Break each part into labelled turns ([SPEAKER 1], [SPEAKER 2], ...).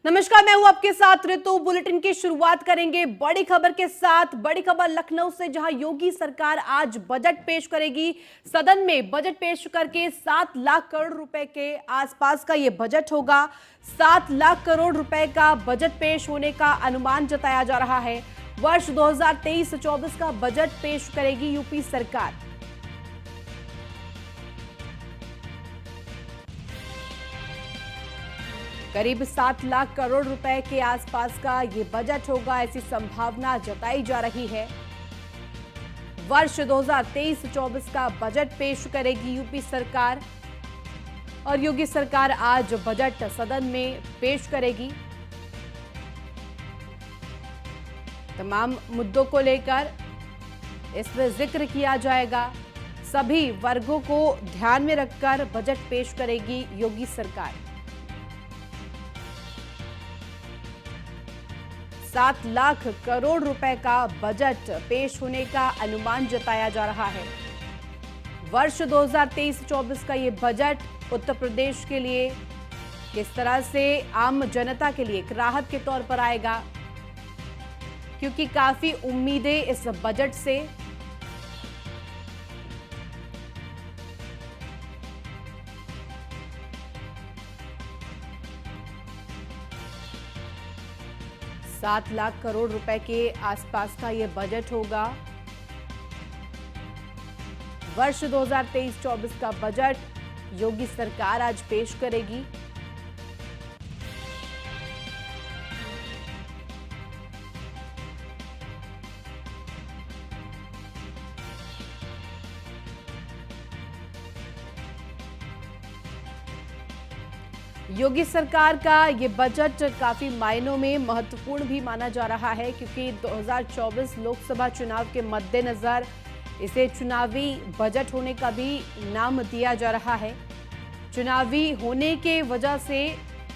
[SPEAKER 1] नमस्कार, मैं हूं आपके साथ ऋतु। बुलेटिन की शुरुआत करेंगे बड़ी खबर के साथ। बड़ी खबर लखनऊ से, जहां योगी सरकार आज बजट पेश करेगी। सदन में बजट पेश करके 7 लाख करोड़ रुपए के आसपास का यह बजट होगा। 7 लाख करोड़ रुपए का बजट पेश होने का अनुमान जताया जा रहा है। वर्ष 2023-24 का बजट पेश करेगी यूपी सरकार। करीब 7 लाख करोड़ रुपए के आसपास का ये बजट होगा, ऐसी संभावना जताई जा रही है। वर्ष 2023-24 का बजट पेश करेगी यूपी सरकार और योगी सरकार आज बजट सदन में पेश करेगी। तमाम मुद्दों को लेकर इसमें जिक्र किया जाएगा। सभी वर्गों को ध्यान में रखकर बजट पेश करेगी योगी सरकार। 7 लाख करोड़ रुपए का बजट पेश होने का अनुमान जताया जा रहा है। वर्ष 2023-24 का ये बजट उत्तर प्रदेश के लिए किस तरह से आम जनता के लिए एक राहत के तौर पर आएगा, क्योंकि काफी उम्मीदें इस बजट से सात लाख करोड़ रुपए के आसपास का यह बजट होगा। वर्ष 2023-24 का बजट योगी सरकार आज पेश करेगी। योगी सरकार का ये बजट काफी मायनों में महत्वपूर्ण भी माना जा रहा है, क्योंकि 2024 लोकसभा चुनाव के मद्देनजर इसे चुनावी बजट होने का भी नाम दिया जा रहा है। चुनावी होने के वजह से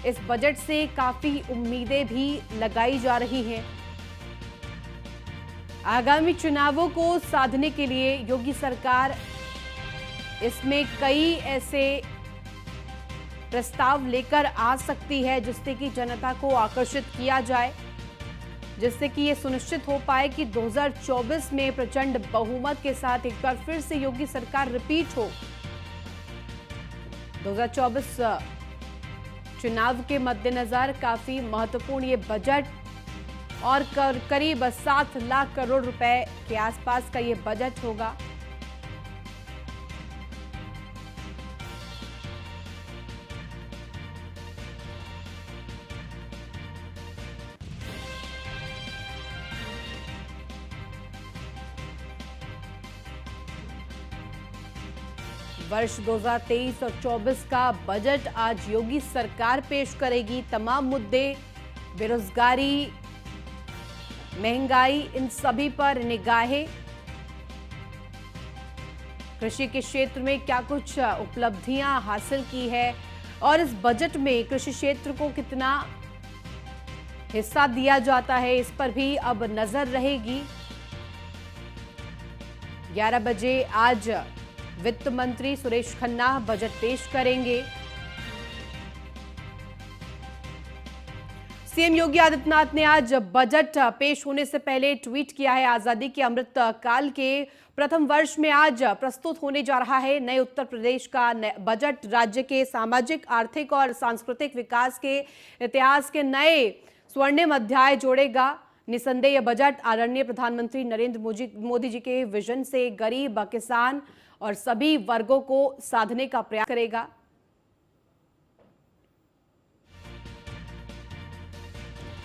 [SPEAKER 1] इस बजट से काफी उम्मीदें भी लगाई जा रही हैं। आगामी चुनावों को साधने के लिए योगी सरकार इसमें कई ऐसे प्रस्ताव लेकर आ सकती है जिससे कि जनता को आकर्षित किया जाए, जिससे कि ये सुनिश्चित हो पाए कि 2024 में प्रचंड बहुमत के साथ एक बार फिर से योगी सरकार रिपीट हो। 2024 चुनाव के मद्देनजर काफी महत्वपूर्ण ये बजट और करीब 7 लाख करोड़ रुपए के आसपास का ये बजट होगा। वर्ष 2023 और 24 का बजट आज योगी सरकार पेश करेगी। तमाम मुद्दे, बेरोजगारी, महंगाई, इन सभी पर निगाहें। कृषि के क्षेत्र में क्या कुछ उपलब्धियां हासिल की है और इस बजट में कृषि क्षेत्र को कितना हिस्सा दिया जाता है, इस पर भी अब नजर रहेगी। 11 बजे आज वित्त मंत्री सुरेश खन्ना बजट पेश करेंगे। सीएम योगी आदित्यनाथ ने आज बजट पेश होने से पहले ट्वीट किया है। आजादी के अमृत काल के प्रथम वर्ष में आज प्रस्तुत होने जा रहा है नए उत्तर प्रदेश का बजट। राज्य के सामाजिक, आर्थिक और सांस्कृतिक विकास के इतिहास के नए स्वर्णिम अध्याय जोड़ेगा। निसंदेह यह बजट आदरणीय प्रधानमंत्री नरेंद्र मोदी जी के विजन से गरीब, किसान और सभी वर्गों को साधने का प्रयास करेगा।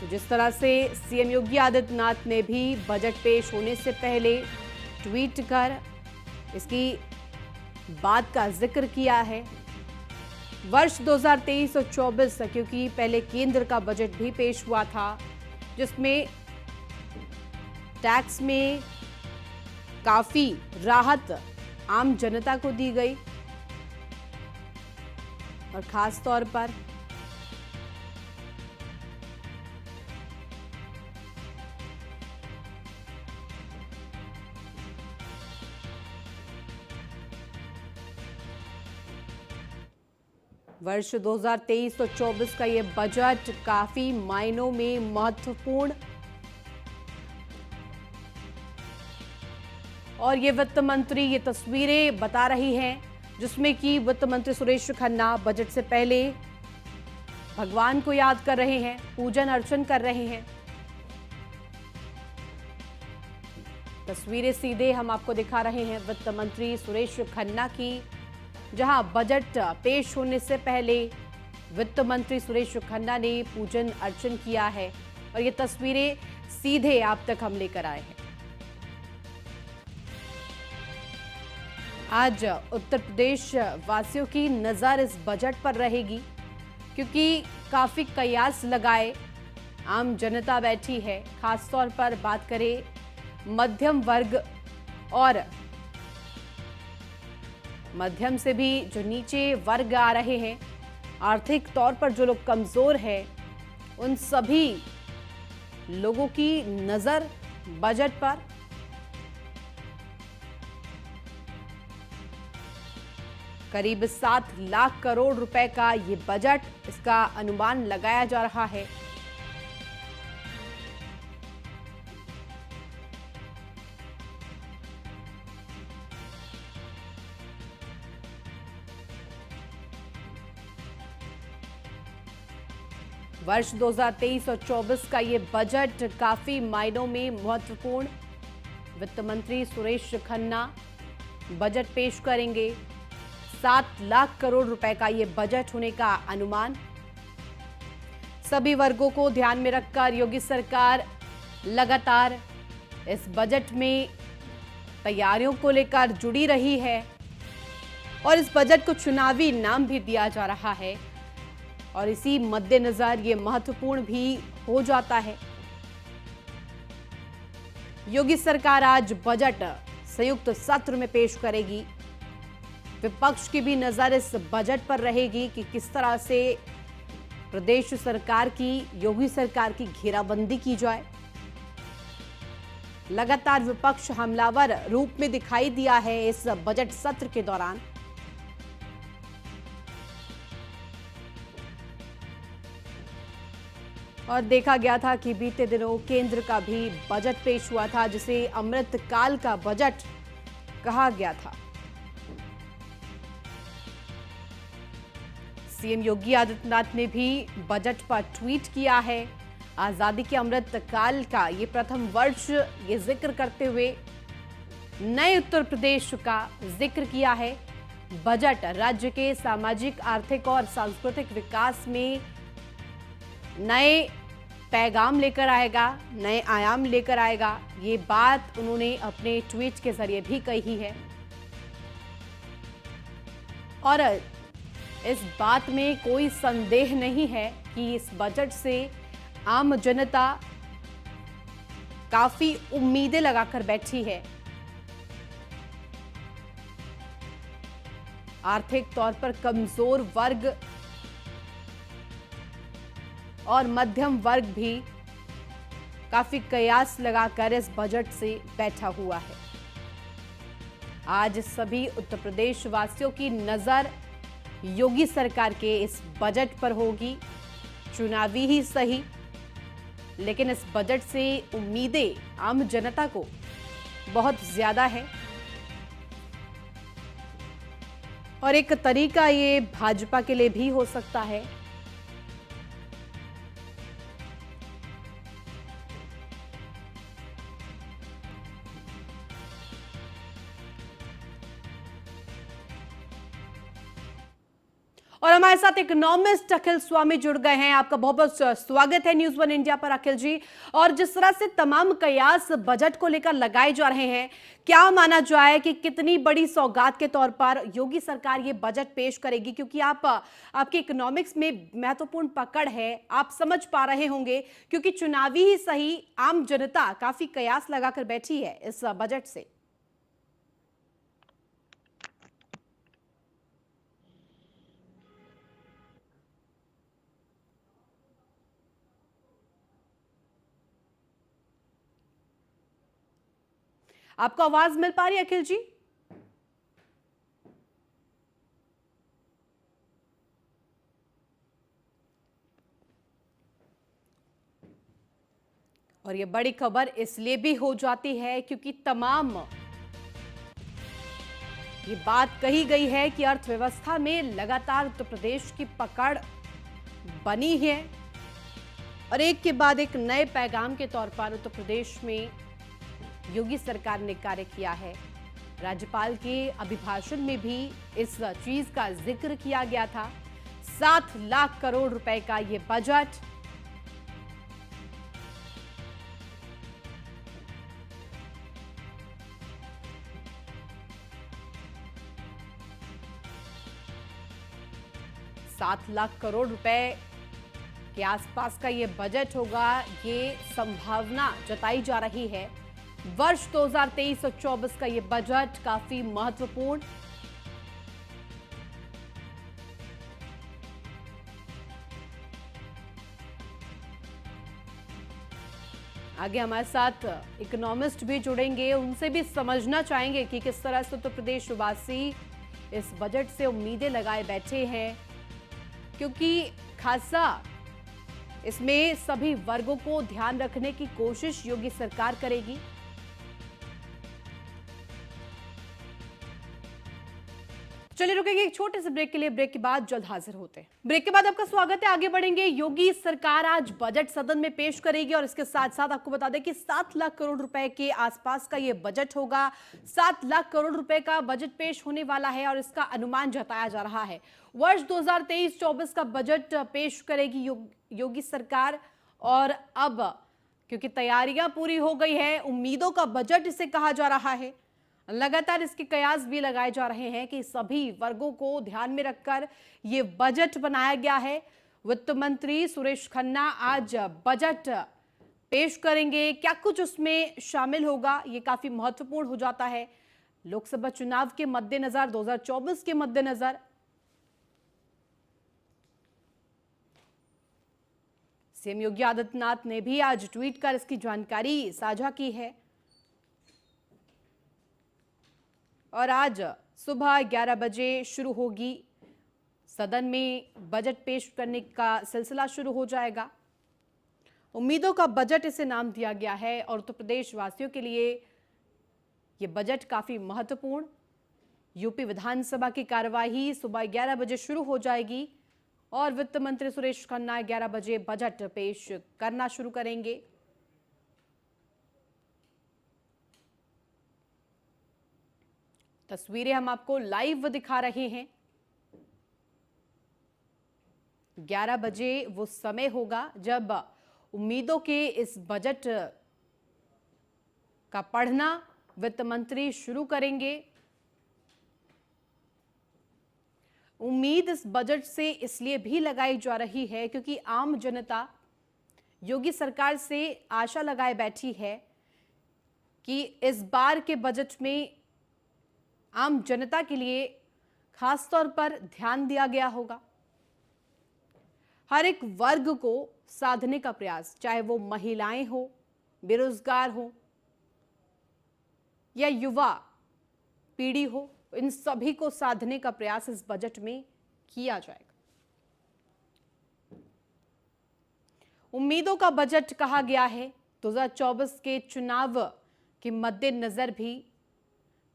[SPEAKER 1] तो जिस तरह से सीएम योगी आदित्यनाथ ने भी बजट पेश होने से पहले ट्वीट कर इसकी बात का जिक्र किया है। वर्ष 2023 और 24, क्योंकि पहले केंद्र का बजट भी पेश हुआ था जिसमें टैक्स में काफी राहत आम जनता को दी गई और खास तौर पर वर्ष 2023 और 24 का ये बजट काफी मायनों में महत्वपूर्ण और ये वित्त मंत्री ये तस्वीरें बता रही हैं जिसमें कि वित्त मंत्री सुरेश खन्ना बजट से पहले भगवान को याद कर रहे हैं, पूजन अर्चन कर रहे हैं। तस्वीरें सीधे हम आपको दिखा रहे हैं वित्त मंत्री सुरेश खन्ना की, जहां बजट पेश होने से पहले वित्त मंत्री सुरेश खन्ना ने पूजन अर्चन किया है और ये तस्वीरें सीधे आप तक हम लेकर आए हैं। आज उत्तर प्रदेश वासियों की नजर इस बजट पर रहेगी क्योंकि काफी कयास लगाए आम जनता बैठी है। खासतौर पर बात करें मध्यम वर्ग और मध्यम से भी जो नीचे वर्ग आ रहे हैं, आर्थिक तौर पर जो लोग कमजोर हैं, उन सभी लोगों की नजर बजट पर। करीब 7 लाख करोड़ रुपए का ये बजट, इसका अनुमान लगाया जा रहा है। वर्ष 2023 और 24 का ये बजट काफी मायनों में महत्वपूर्ण। वित्त मंत्री सुरेश खन्ना बजट पेश करेंगे। 7 लाख करोड़ रुपए का ये बजट होने का अनुमान। सभी वर्गों को ध्यान में रखकर योगी सरकार लगातार इस बजट में तैयारियों को लेकर जुड़ी रही है और इस बजट को चुनावी नाम भी दिया जा रहा है और इसी मद्देनजर ये महत्वपूर्ण भी हो जाता है। योगी सरकार आज बजट संयुक्त सत्र में पेश करेगी। विपक्ष की भी नजर इस बजट पर रहेगी कि किस तरह से प्रदेश सरकार की, योगी सरकार की घेराबंदी की जाए। लगातार विपक्ष हमलावर रूप में दिखाई दिया है इस बजट सत्र के दौरान। और देखा गया था कि बीते दिनों केंद्र का भी बजट पेश हुआ था जिसे अमृतकाल का बजट कहा गया था। सीएम योगी आदित्यनाथ ने भी बजट पर ट्वीट किया है। आजादी के अमृतकाल का ये प्रथम वर्ष ये जिक्र करते हुए नए उत्तर प्रदेश का जिक्र किया है। बजट राज्य के सामाजिक, आर्थिक और सांस्कृतिक विकास में नए पैगाम लेकर आएगा, नए आयाम लेकर आएगा। ये बात उन्होंने अपने ट्वीट के जरिए भी कही है और इस बात में कोई संदेह नहीं है कि इस बजट से आम जनता काफी उम्मीदें लगाकर बैठी है। आर्थिक तौर पर कमजोर वर्ग और मध्यम वर्ग भी काफी कयास लगाकर इस बजट से बैठा हुआ है। आज सभी उत्तर प्रदेश वासियों की नजर योगी सरकार के इस बजट पर होगी। चुनावी ही सही, लेकिन इस बजट से उम्मीदें आम जनता को बहुत ज्यादा है और एक तरीका ये भाजपा के लिए भी हो सकता है। और हमारे साथ इकोनॉमिस्ट अखिल स्वामी जुड़ गए हैं। आपका बहुत बहुत स्वागत है न्यूज़ वन इंडिया पर अखिल जी। और जिस तरह से तमाम कयास बजट को लेकर लगाए जा रहे हैं, क्या माना जाए कि कितनी बड़ी सौगात के तौर पर योगी सरकार ये बजट पेश करेगी? क्योंकि आपके इकोनॉमिक्स में महत्वपूर्ण पकड़ है, आप समझ पा रहे होंगे, क्योंकि चुनावी ही सही आम जनता काफी कयास लगाकर बैठी है इस बजट से। आपको आवाज मिल पा रही है अखिल जी? और ये बड़ी खबर इसलिए भी हो जाती है क्योंकि तमाम ये बात कही गई है कि अर्थव्यवस्था में लगातार उत्तर प्रदेश की पकड़ बनी है और एक के बाद एक नए पैगाम के तौर पर उत्तर प्रदेश में योगी सरकार ने कार्य किया है। राज्यपाल के अभिभाषण में भी इस चीज का जिक्र किया गया था। 7 लाख करोड़ रुपए का ये बजट ₹7 लाख करोड़ के आसपास का ये बजट होगा, ये संभावना जताई जा रही है। वर्ष 2023 और 24 का ये बजट काफी महत्वपूर्ण। आगे हमारे साथ इकोनॉमिस्ट भी जुड़ेंगे, उनसे भी समझना चाहेंगे कि किस तरह से उत्तर प्रदेश वासी इस बजट से उम्मीदें लगाए बैठे हैं, क्योंकि खासा इसमें सभी वर्गों को ध्यान रखने की कोशिश योगी सरकार करेगी। चलिए रुकेंगे एक छोटे से ब्रेक के लिए। ब्रेक के बाद जल्द हाजिर होते हैं। ब्रेक के बाद आपका स्वागत है, आगे बढ़ेंगे। योगी सरकार आज बजट सदन में पेश करेगी और इसके साथ साथ आपको बता दें कि 7 लाख करोड़ रुपए के आसपास का यह बजट होगा। 7 लाख करोड़ रुपए का बजट पेश होने वाला है और इसका अनुमान जताया जा रहा है। वर्ष 2023-24 का बजट पेश करेगी योगी सरकार। और अब क्योंकि तैयारियां पूरी हो गई है, उम्मीदों का बजट इसे कहा जा रहा है। लगातार इसके कयास भी लगाए जा रहे हैं कि सभी वर्गों को ध्यान में रखकर यह बजट बनाया गया है। वित्त मंत्री सुरेश खन्ना आज बजट पेश करेंगे। क्या कुछ उसमें शामिल होगा, यह काफी महत्वपूर्ण हो जाता है लोकसभा चुनाव के मद्देनजर, 2024 के मद्देनजर। सीएम योगी आदित्यनाथ ने भी आज ट्वीट कर इसकी जानकारी साझा की है और आज सुबह 11 बजे शुरू होगी, सदन में बजट पेश करने का सिलसिला शुरू हो जाएगा। उम्मीदों का बजट इसे नाम दिया गया है और उत्तर प्रदेश वासियों के लिए यह बजट काफी महत्वपूर्ण। यूपी विधानसभा की कार्यवाही सुबह 11 बजे शुरू हो जाएगी और वित्त मंत्री सुरेश खन्ना 11 बजे बजट पेश करना शुरू करेंगे। तस्वीरें हम आपको लाइव दिखा रहे हैं। 11 बजे वो समय होगा जब उम्मीदों के इस बजट का पढ़ना वित्त मंत्री शुरू करेंगे। उम्मीद इस बजट से इसलिए भी लगाई जा रही है क्योंकि आम जनता योगी सरकार से आशा लगाए बैठी है कि इस बार के बजट में आम जनता के लिए खास तौर पर ध्यान दिया गया होगा। हर एक वर्ग को साधने का प्रयास, चाहे वो महिलाएं हो, बेरोजगार हो या युवा पीढ़ी हो, इन सभी को साधने का प्रयास इस बजट में किया जाएगा। उम्मीदों का बजट कहा गया है। 2024 के चुनाव के मद्देनजर भी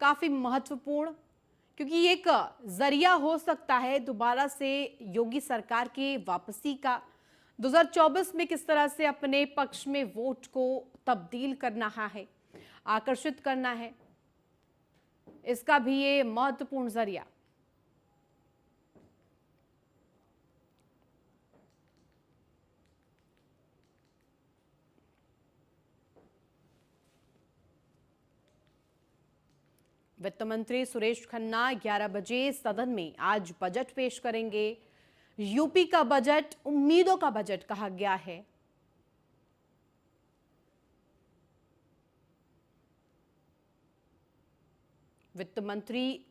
[SPEAKER 1] काफी महत्वपूर्ण, क्योंकि एक जरिया हो सकता है दोबारा से योगी सरकार की वापसी का। 2024 में किस तरह से अपने पक्ष में वोट को तब्दील करना है, आकर्षित करना है, इसका भी ये महत्वपूर्ण जरिया। वित्त मंत्री सुरेश खन्ना 11 बजे सदन में आज बजट पेश करेंगे। यूपी का बजट उम्मीदों का बजट कहा गया है। वित्त मंत्री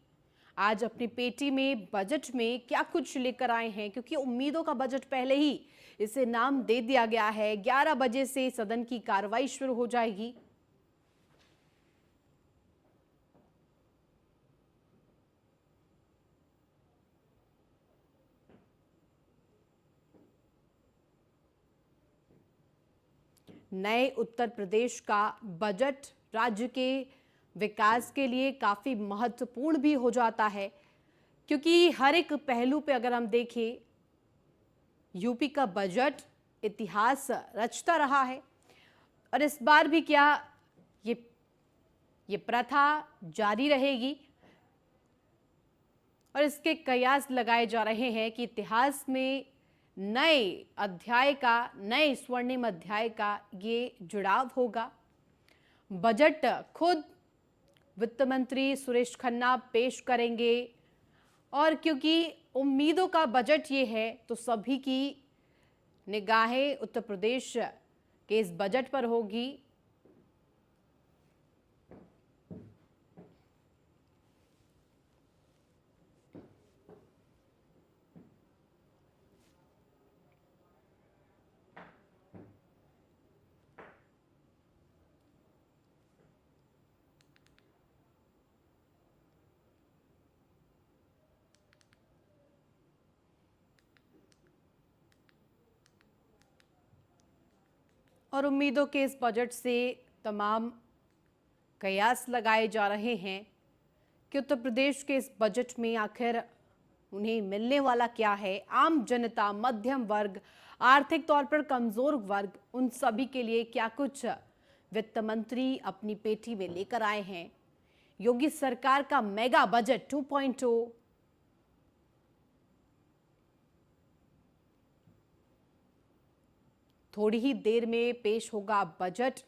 [SPEAKER 1] आज अपनी पेटी में बजट में क्या कुछ लेकर आए हैं, क्योंकि उम्मीदों का बजट पहले ही इसे नाम दे दिया गया है। 11 बजे से सदन की कार्रवाई शुरू हो जाएगी। नए उत्तर प्रदेश का बजट राज्य के विकास के लिए काफी महत्वपूर्ण भी हो जाता है, क्योंकि हर एक पहलू पे अगर हम देखें यूपी का बजट इतिहास रचता रहा है। और इस बार भी क्या ये प्रथा जारी रहेगी? और इसके कयास लगाए जा रहे हैं कि इतिहास में नए अध्याय का, नए स्वर्णिम अध्याय का ये जुड़ाव होगा। बजट खुद वित्त मंत्री सुरेश खन्ना पेश करेंगे और क्योंकि उम्मीदों का बजट ये है तो सभी की निगाहें उत्तर प्रदेश के इस बजट पर होगी। और उम्मीदों के इस बजट से तमाम कयास लगाए जा रहे हैं कि उत्तर प्रदेश के इस बजट में आखिर उन्हें मिलने वाला क्या है। आम जनता, मध्यम वर्ग, आर्थिक तौर पर कमजोर वर्ग, उन सभी के लिए क्या कुछ वित्त मंत्री अपनी पेटी में लेकर आए हैं। योगी सरकार का मेगा बजट 2.0 थोड़ी ही देर में पेश होगा बजट।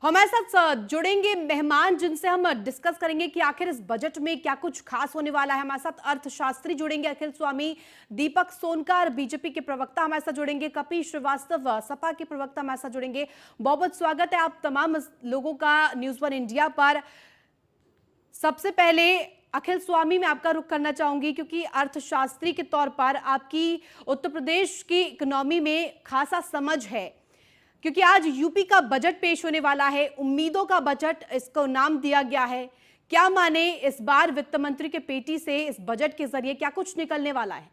[SPEAKER 1] हमारे साथ जुड़ेंगे मेहमान जिनसे हम डिस्कस करेंगे कि आखिर इस बजट में क्या कुछ खास होने वाला है। हमारे साथ अर्थशास्त्री जुड़ेंगे अखिल स्वामी, दीपक सोनकर बीजेपी के प्रवक्ता हमारे साथ जुड़ेंगे, कपिल श्रीवास्तव सपा के प्रवक्ता हमारे साथ जुड़ेंगे। बहुत बहुत स्वागत है आप तमाम लोगों का न्यूज वन इंडिया पर। सबसे पहले अखिल स्वामी मैं आपका रुख करना चाहूंगी क्योंकि अर्थशास्त्री के तौर पर आपकी उत्तर प्रदेश की इकोनॉमी में खासा समझ है, क्योंकि आज यूपी का बजट पेश होने वाला है। उम्मीदों का बजट इसको नाम दिया गया है। क्या माने इस बार वित्त मंत्री के पेटी से इस बजट के जरिए क्या कुछ निकलने वाला है?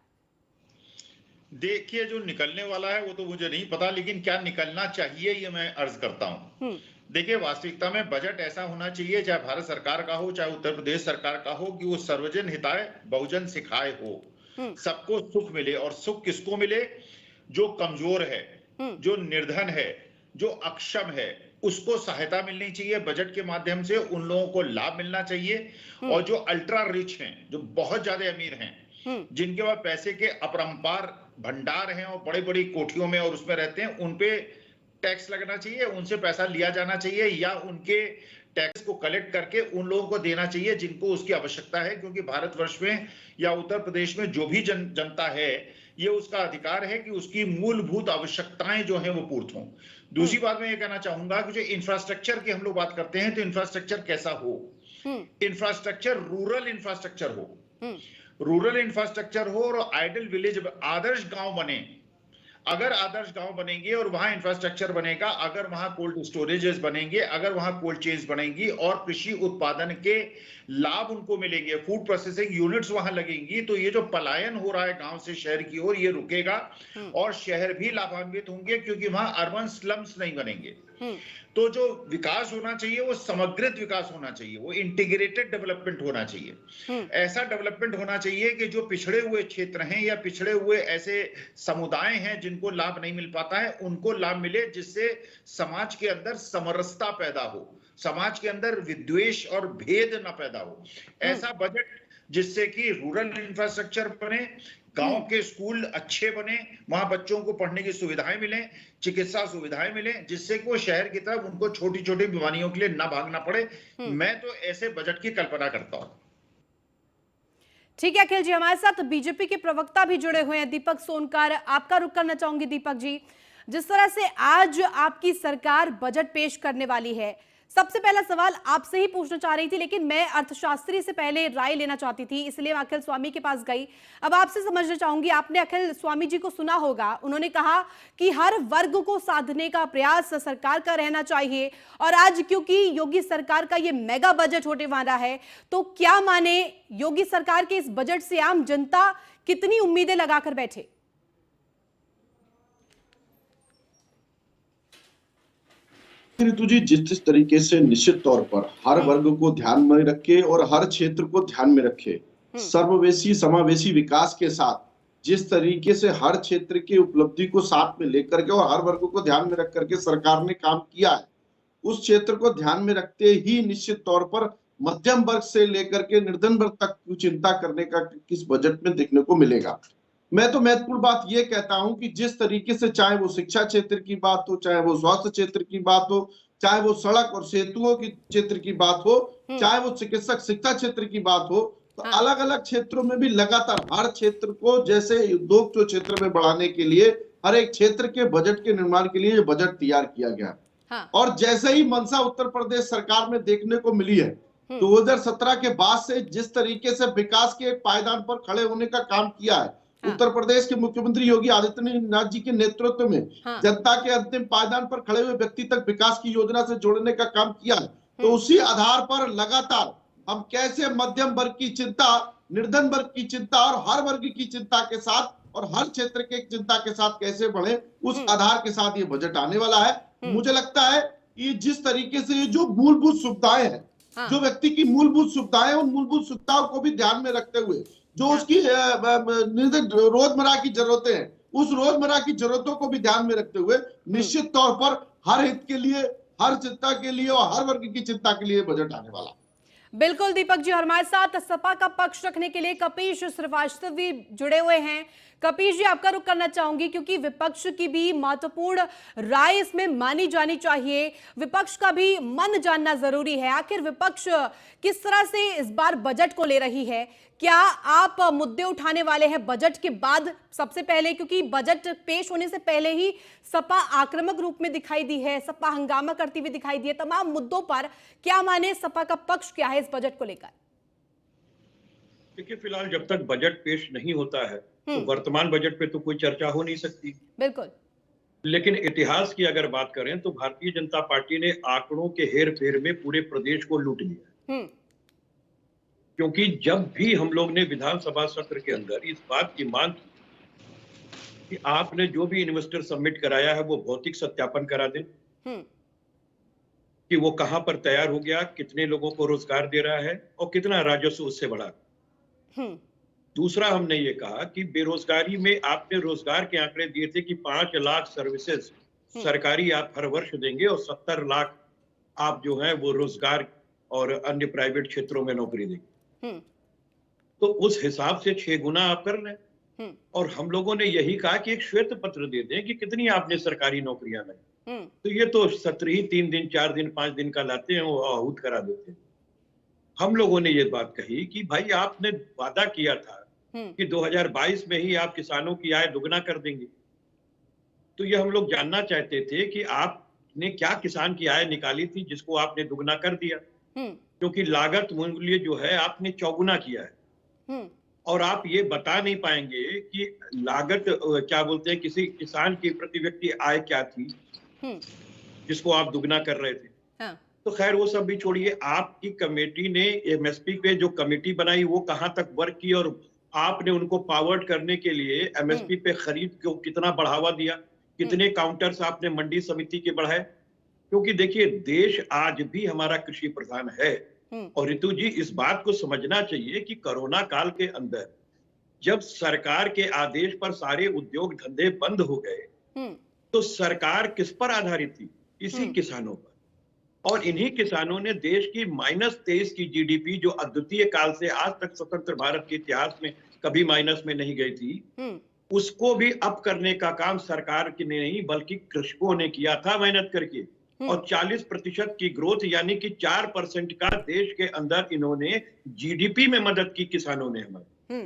[SPEAKER 2] देखिए, जो निकलने वाला है वो तो मुझे नहीं पता, लेकिन क्या निकलना चाहिए ये मैं अर्ज करता हूं। देखिए, वास्तविकता में बजट ऐसा होना चाहिए, चाहे भारत सरकार का हो चाहे उत्तर प्रदेश सरकार का हो, कि वो सर्वजन हिताय बहुजन सिखाए हो, सबको सुख मिले। और सुख किसको मिले? जो कमजोर है, जो निर्धन है, जो अक्षम है, उसको सहायता मिलनी चाहिए बजट के माध्यम से। उन लोगों को लाभ मिलना चाहिए। और जो अल्ट्रा रिच हैं, जो बहुत ज्यादा अमीर हैं, जिनके पास पैसे के अपरंपार भंडार हैं और बड़ी बड़ी कोठियों में और उसमें रहते हैं, उनपे टैक्स लगना चाहिए, उनसे पैसा लिया जाना चाहिए, या उनके टैक्स को कलेक्ट करके उन लोगों को देना चाहिए जिनको उसकी आवश्यकता है। क्योंकि भारतवर्ष में या उत्तर प्रदेश में जो भी जनता है, ये उसका अधिकार है कि उसकी मूलभूत आवश्यकताएं जो हैं वो पूर्ण हों। दूसरी बात मैं ये कहना चाहूंगा कि जो इंफ्रास्ट्रक्चर की हम लोग बात करते हैं, तो इंफ्रास्ट्रक्चर कैसा हो? इंफ्रास्ट्रक्चर रूरल इंफ्रास्ट्रक्चर हो, रूरल इंफ्रास्ट्रक्चर हो और आइडल विलेज, आदर्श गांव बने। अगर आदर्श गांव बनेंगे और वहां इंफ्रास्ट्रक्चर बनेगा, अगर वहां कोल्ड स्टोरेजेस बनेंगे, अगर वहां कोल्ड चेन्स बनेंगी और कृषि उत्पादन के लाभ उनको मिलेंगे, फूड प्रोसेसिंग यूनिट्स वहां लगेंगी, तो ये जो पलायन हो रहा है गांव से शहर की ओर, ये रुकेगा और शहर भी लाभान्वित होंगे, क्योंकि वहां अर्बन स्लम्स नहीं बनेंगे। तो जो विकास होना चाहिए वो समग्रित विकास होना चाहिए, वो इंटीग्रेटेड डेवलपमेंट होना चाहिए। ऐसा डेवलपमेंट होना चाहिए कि जो पिछड़े हुए क्षेत्र हैं या पिछड़े हुए ऐसे समुदाय हैं जिनको लाभ नहीं मिल पाता है, उनको लाभ मिले, जिससे समाज के अंदर समरसता पैदा हो, समाज के अंदर विद्वेष और भेद न पैदा हो। ऐसा बजट जिससे कि रूरल इंफ्रास्ट्रक्चर बने, गांव के स्कूल अच्छे बने, वहां बच्चों को पढ़ने की सुविधाएं मिलें, चिकित्सा सुविधाएं मिलें, जिससे कि वो शहर की तरफ उनको छोटी छोटी बीमारियों के लिए ना भागना पड़े। मैं तो ऐसे बजट की कल्पना करता हूं।
[SPEAKER 1] ठीक है अखिल जी, हमारे साथ बीजेपी के प्रवक्ता भी जुड़े हुए हैं, दीपक सोनकर, आपका रुख करना चाहूंगी। दीपक जी, जिस तरह से आज आपकी सरकार बजट पेश करने वाली है, सबसे पहला सवाल आपसे ही पूछना चाह रही थी, लेकिन मैं अर्थशास्त्री से पहले राय लेना चाहती थी, इसलिए मैं अखिल स्वामी के पास गई। अब आपसे समझना चाहूंगी, आपने अखिल स्वामी जी को सुना होगा, उन्होंने कहा कि हर वर्ग को साधने का प्रयास सरकार का रहना चाहिए। और आज क्योंकि योगी सरकार का ये मेगा बजट होने वाला है, तो क्या माने योगी सरकार के इस बजट से आम जनता कितनी उम्मीदें लगाकर बैठे?
[SPEAKER 3] ऋतु जी, जिस तरीके से निश्चित तौर पर हर वर्ग को ध्यान में रखे और हर क्षेत्र को ध्यान में रखे, सर्ववेशी समावेशी विकास के साथ जिस तरीके से हर क्षेत्र की उपलब्धि को साथ में लेकर के और हर वर्ग को ध्यान में रख करके सरकार ने काम किया है, उस क्षेत्र को ध्यान में रखते ही निश्चित तौर पर मध्यम वर्ग से लेकर के निर्धन वर्ग तक की चिंता करने का किस बजट में देखने को मिलेगा। मैं तो महत्वपूर्ण बात यह कहता हूं कि जिस तरीके से चाहे वो शिक्षा क्षेत्र की बात हो, चाहे वो स्वास्थ्य क्षेत्र की बात हो, चाहे वो सड़क और सेतुओं की क्षेत्र की बात हो, चाहे वो चिकित्सक शिक्षा क्षेत्र की बात हो, तो अलग अलग क्षेत्रों में भी लगातार हर क्षेत्र को, जैसे उद्योग जो क्षेत्र में बढ़ाने के लिए हर एक क्षेत्र के बजट के निर्माण के लिए ये बजट तैयार किया गया। और जैसे ही मंशा उत्तर प्रदेश सरकार में देखने को मिली है, 2017 के बाद से जिस तरीके से विकास के एक पायदान पर खड़े होने का काम किया है, उत्तर प्रदेश के मुख्यमंत्री योगी आदित्यनाथ जी के नेतृत्व में जनता के अंतिम पायदान पर खड़े हुए व्यक्ति तक विकास की योजना से जोड़ने का काम किया है, तो उसी आधार पर लगातार हम कैसे मध्यम वर्ग की चिंता, निर्धन वर्ग की चिंता और हर वर्ग की चिंता के साथ और हर क्षेत्र के चिंता के साथ कैसे बढ़े, उस आधार के साथ ये बजट आने वाला है। मुझे लगता है कि जिस तरीके से जो मूलभूत सुविधाएं हैं, जो व्यक्ति की मूलभूत सुविधाएं, उन मूलभूत सुविधाओं को भी ध्यान में रखते हुए जो उसकी रोजमर्रा की जरूरतें हैं, उस रोजमर्रा की जरूरतों को भी ध्यान में रखते हुए निश्चित तौर पर हर हित के लिए, हर चिंता के लिए और हर वर्ग की चिंता के लिए बजट आने वाला।
[SPEAKER 1] बिल्कुल दीपक जी, और हमारे साथ सपा का पक्ष रखने के लिए कपीश श्रीवास्तव भी जुड़े हुए हैं। कपीश जी, आपका रुख करना चाहूंगी क्योंकि विपक्ष की भी महत्वपूर्ण राय इसमें मानी जानी चाहिए, विपक्ष का भी मन जानना जरूरी है। आखिर विपक्ष किस तरह से इस बार बजट को ले रही है? क्या आप मुद्दे उठाने वाले हैं बजट के बाद? सबसे पहले, क्योंकि बजट पेश होने से पहले ही सपा आक्रामक रूप में दिखाई दी है, सपा हंगामा करती हुई दिखाई दी है तमाम मुद्दों पर, क्या माने सपा का पक्ष क्या है इस बजट को लेकर?
[SPEAKER 4] देखिए, फिलहाल जब तक बजट पेश नहीं होता है तो वर्तमान बजट पे तो कोई चर्चा हो नहीं सकती।
[SPEAKER 1] बिल्कुल।
[SPEAKER 4] लेकिन इतिहास की अगर बात करें तो भारतीय जनता पार्टी ने आंकड़ों के हेर फेर में पूरे प्रदेश को लूट लिया। क्योंकि जब भी हम लोग ने विधानसभा सत्र के अंदर इस बात की मांग की कि आपने जो भी इन्वेस्टर सबमिट कराया है वो भौतिक सत्यापन करा दें, कि वो कहां पर तैयार हो गया, कितने लोगों को रोजगार दे रहा है और कितना राजस्व उससे बढ़ा। दूसरा, हमने ये कहा कि बेरोजगारी में आपने रोजगार के आंकड़े दिए थे कि 5 लाख सर्विसेज सरकारी आप हर वर्ष देंगे और 70 लाख आप जो है वो रोजगार और अन्य प्राइवेट क्षेत्रों में नौकरी देंगे। तो उस हिसाब से 6 गुना आप कर रहे हैं। और हम लोगों ने यही कहा कि एक श्वेत पत्र दे दें कि कितनी आपने सरकारी नौकरियां लाई। तो ये तो सत्र ही 3 दिन 4 दिन 5 दिन का लाते हैं, वो आहूत करा देते हैं। हम लोगों ने ये बात कही कि भाई आपने वादा किया था कि 2022 में ही आप किसानों की आय दुगना कर देंगे। तो ये हम लोग जानना चाहते थे कि आपने क्या किसान की आय निकाली थी जिसको आपने दुगना कर दिया, क्योंकि लागत मूल्य जो है आपने चौगुना किया है। और आप ये बता नहीं पाएंगे कि लागत क्या बोलते हैं, किसी किसान की प्रति व्यक्ति आय क्या थी जिसको आप दुगना कर रहे थे। तो खैर वो सब भी छोड़िए, आपकी कमेटी ने एमएसपी पे जो कमेटी बनाई वो कहां तक वर्क की और आपने उनको पावर्ड करने के लिए एमएसपी पे खरीद को कितना बढ़ावा दिया, कितने काउंटर्स आपने मंडी समिति के बढ़ाए। क्योंकि देखिए, देश आज भी हमारा कृषि प्रधान है। और ऋतु जी, इस बात को समझना चाहिए कि कोरोना काल के अंदर जब सरकार के आदेश पर सारे उद्योग धंधे बंद हो गए तो सरकार किस पर आधारित थी? इसी किसानों पर। और इन्हीं किसानों ने देश की -23 की जीडीपी, जो अद्वितीय काल से आज तक स्वतंत्र भारत के इतिहास में कभी माइनस में नहीं गई थी, उसको भी अप करने का काम सरकार की नहीं बल्कि कृषकों ने किया था मेहनत करके। और 40% की ग्रोथ यानी कि 4% का देश के अंदर इन्होंने जीडीपी में मदद की किसानों ने हमारे।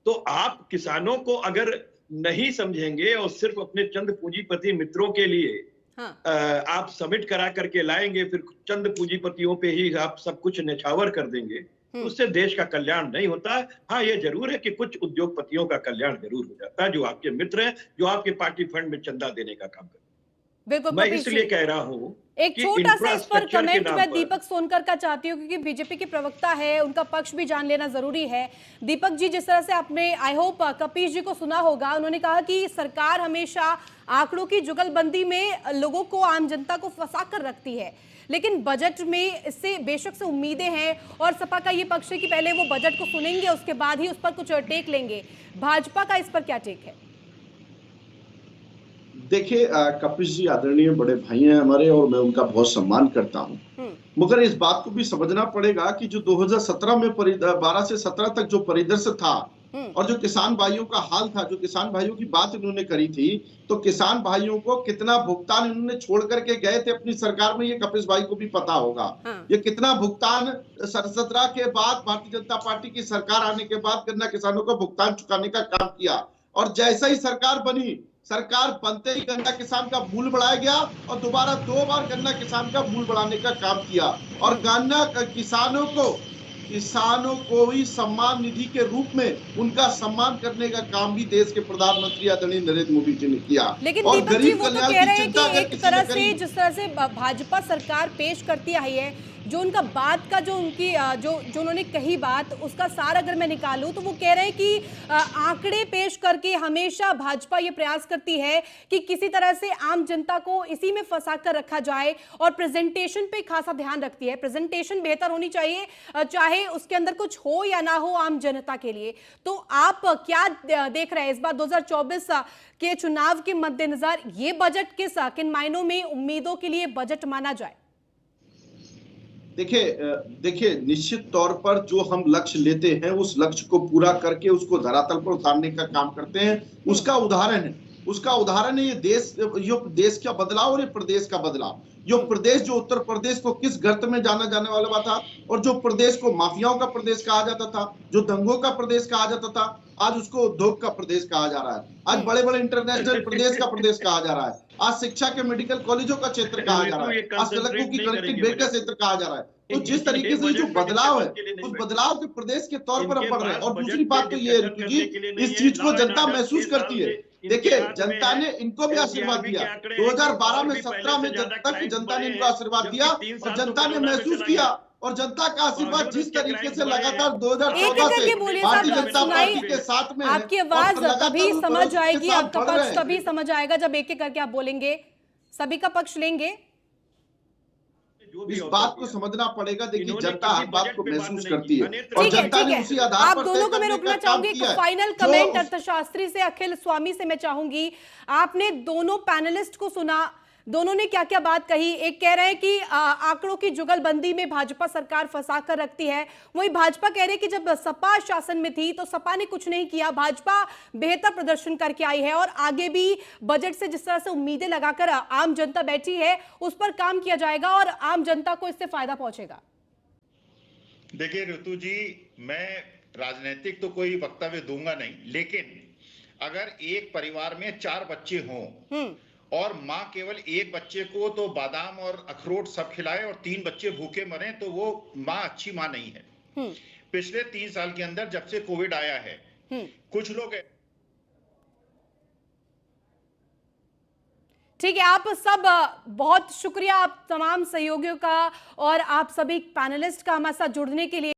[SPEAKER 4] तो आप किसानों को अगर नहीं समझेंगे और सिर्फ अपने चंद पूंजीपति मित्रों के लिए
[SPEAKER 1] हाँ।
[SPEAKER 4] आप सबमिट करा करके लाएंगे, फिर चंद पूंजीपतियों पे ही आप सब कुछ न्यौछावर कर देंगे, उससे देश का कल्याण नहीं होता। हाँ, ये जरूर है कि कुछ उद्योगपतियों का कल्याण जरूर हो जाता है, जो आपके मित्र हैं, जो आपके पार्टी फंड में चंदा देने का काम करते हैं।
[SPEAKER 1] बिल्कुल
[SPEAKER 4] मैं
[SPEAKER 1] कपिल
[SPEAKER 4] इसलिए
[SPEAKER 1] जी,
[SPEAKER 4] कह रहा हूं
[SPEAKER 1] एक
[SPEAKER 4] कि
[SPEAKER 1] छोटा सा इस पर
[SPEAKER 4] इंफ्रास्ट्रक्चर के
[SPEAKER 1] कमेंट
[SPEAKER 4] नाम
[SPEAKER 1] मैं
[SPEAKER 4] पर
[SPEAKER 1] दीपक सोनकर का चाहती हूँ, क्योंकि बीजेपी के प्रवक्ता है, उनका पक्ष भी जान लेना जरूरी है। दीपक जी, जिस तरह से आपने आई होप कपिल जी को सुना होगा, उन्होंने कहा कि सरकार हमेशा आंकड़ों की जुगलबंदी में लोगों को, आम जनता को फंसा कर रखती है, लेकिन बजट में इससे बेशक से उम्मीदें हैं और सपा का ये पक्ष है कि पहले वो बजट को सुनेंगे, उसके बाद ही उस पर कुछ टेक लेंगे। भाजपा का इस पर क्या टेक है?
[SPEAKER 3] देखिए, कपिल जी आदरणीय बड़े भाई हैं हमारे और मैं उनका बहुत सम्मान करता हूं, मगर इस बात को भी समझना पड़ेगा कि जो 2017 में 12 से 17 तक जो परिदृश्य था और जो किसान भाइयों का हाल था, जो किसान भाइयों की बात इन्होंने करी थी, तो किसान भाइयों को कितना भुगतान इन्होंने छोड़ करके गए थे अपनी सरकार में, ये कपिल भाई को भी पता होगा। ये कितना भुगतान 17 के बाद भारतीय जनता पार्टी की सरकार आने के बाद गन्ना किसानों को भुगतान चुकाने का काम किया, और जैसा ही सरकार बनी, सरकार बनते ही गन्ना किसान का मूल्य बढ़ाया गया और दोबारा 2 बार गन्ना किसान का मूल्य बढ़ाने का काम किया, और गन्ना किसानों को ही सम्मान निधि के रूप में उनका सम्मान करने का काम भी देश के प्रधानमंत्री आदरणीय नरेंद्र मोदी जी ने किया।
[SPEAKER 1] लेकिन
[SPEAKER 3] और
[SPEAKER 1] दीपक जी,
[SPEAKER 3] गरीब
[SPEAKER 1] वो तो
[SPEAKER 3] कल्याण
[SPEAKER 1] कह रहे
[SPEAKER 3] की
[SPEAKER 1] हैं
[SPEAKER 3] चिंता
[SPEAKER 1] कि
[SPEAKER 3] अगर
[SPEAKER 1] एक
[SPEAKER 3] किसी
[SPEAKER 1] तरह
[SPEAKER 3] ने
[SPEAKER 1] से
[SPEAKER 3] करी,
[SPEAKER 1] जिस तरह से भाजपा सरकार पेश करती आई है, जो उनका बात का जो उनकी जो उन्होंने कही बात, उसका सार अगर मैं निकालूं तो वो कह रहे हैं कि आंकड़े पेश करके हमेशा भाजपा ये प्रयास करती है कि किसी तरह से आम जनता को इसी में फंसा कर रखा जाए, और प्रेजेंटेशन पे खासा ध्यान रखती है। प्रेजेंटेशन बेहतर होनी चाहिए, चाहे उसके अंदर कुछ हो या ना हो आम जनता के लिए। तो आप क्या देख रहे हैं इस बार 2024 के चुनाव के मद्देनजर, ये बजट किन मायनों में उम्मीदों के लिए बजट माना जाए?
[SPEAKER 3] देखिए निश्चित तौर पर जो हम लक्ष्य लेते हैं, उस लक्ष्य को पूरा करके उसको धरातल पर उतारने का काम करते हैं। उसका उदाहरण है ये देश का बदलाव और ये प्रदेश का बदलाव। जो उत्तर प्रदेश को किस गर्त में जाने वाला था, और जो प्रदेश को माफियाओं का प्रदेश कहा जाता था, जो दंगों का प्रदेश कहा जाता था, आज उसको उद्योग का प्रदेश कहा जा रहा है। आज बड़े बड़े इंटरनेशनल प्रदेश का प्रदेश कहा जा रहा है। आज शिक्षा के मेडिकल कॉलेजों का क्षेत्र कहा जा रहा है। आज सड़कों की कनेक्टिंग बेल्ट का क्षेत्र कहा जा रहा है। तो जिस तरीके से जो बदलाव है, उस बदलाव के प्रदेश के तौर पर हम पढ़ रहे हैं। और दूसरी बात तो ये है ऋतु जी, इस चीज को जनता महसूस करती है। देखिए, जनता ने इनको भी आशीर्वाद दिया 2012 में, 17 में जनता ने इनको आशीर्वाद दिया, और जनता ने महसूस किया, और जनता का आशीर्वाद जिस तरीके से लगातार 2014 से भारतीय जनता पार्टी के साथ में,
[SPEAKER 1] आपकी आवाज तभी समझ आएगी, आपका पक्ष तभी समझ आएगा जब एक एक करके आप बोलेंगे, सभी का पक्ष लेंगे।
[SPEAKER 3] इस बात को समझना पड़ेगा। देखिए, जनता हर बात को महसूस करती है, और
[SPEAKER 1] ठीक है,
[SPEAKER 3] जनता
[SPEAKER 1] ठीक
[SPEAKER 3] ने
[SPEAKER 1] है।
[SPEAKER 3] उसी आधार
[SPEAKER 1] आप
[SPEAKER 3] पर
[SPEAKER 1] दोनों को मैं रोकना चाहूंगी। एक फाइनल कमेंट अर्थशास्त्री से अखिल स्वामी से मैं चाहूंगी। आपने दोनों पैनलिस्ट को सुना, दोनों ने क्या क्या बात कही। एक कह रहे हैं कि आंकड़ों की जुगलबंदी में भाजपा सरकार फंसा कर रखती है, वहीं भाजपा कह रहे हैं कि जब सपा शासन में थी तो सपा ने कुछ नहीं किया, भाजपा बेहतर प्रदर्शन करके आई है, और आगे भी बजट से जिस तरह से उम्मीदें लगाकर आम जनता बैठी है उस पर काम किया जाएगा और आम जनता को इससे फायदा पहुंचेगा।
[SPEAKER 2] देखिए ऋतु जी, मैं राजनीतिक तो कोई वक्तव्य दूंगा नहीं, लेकिन अगर एक परिवार में 4 बच्चे हों और माँ केवल एक बच्चे को तो बादाम और अखरोट सब खिलाए और 3 बच्चे भूखे मरे, तो वो माँ अच्छी माँ नहीं है। पिछले 3 साल के अंदर जब से कोविड आया है, कुछ लोग
[SPEAKER 1] ठीक है, आप सब बहुत शुक्रिया आप तमाम सहयोगियों का और आप सभी पैनलिस्ट का हमारे साथ जुड़ने के लिए।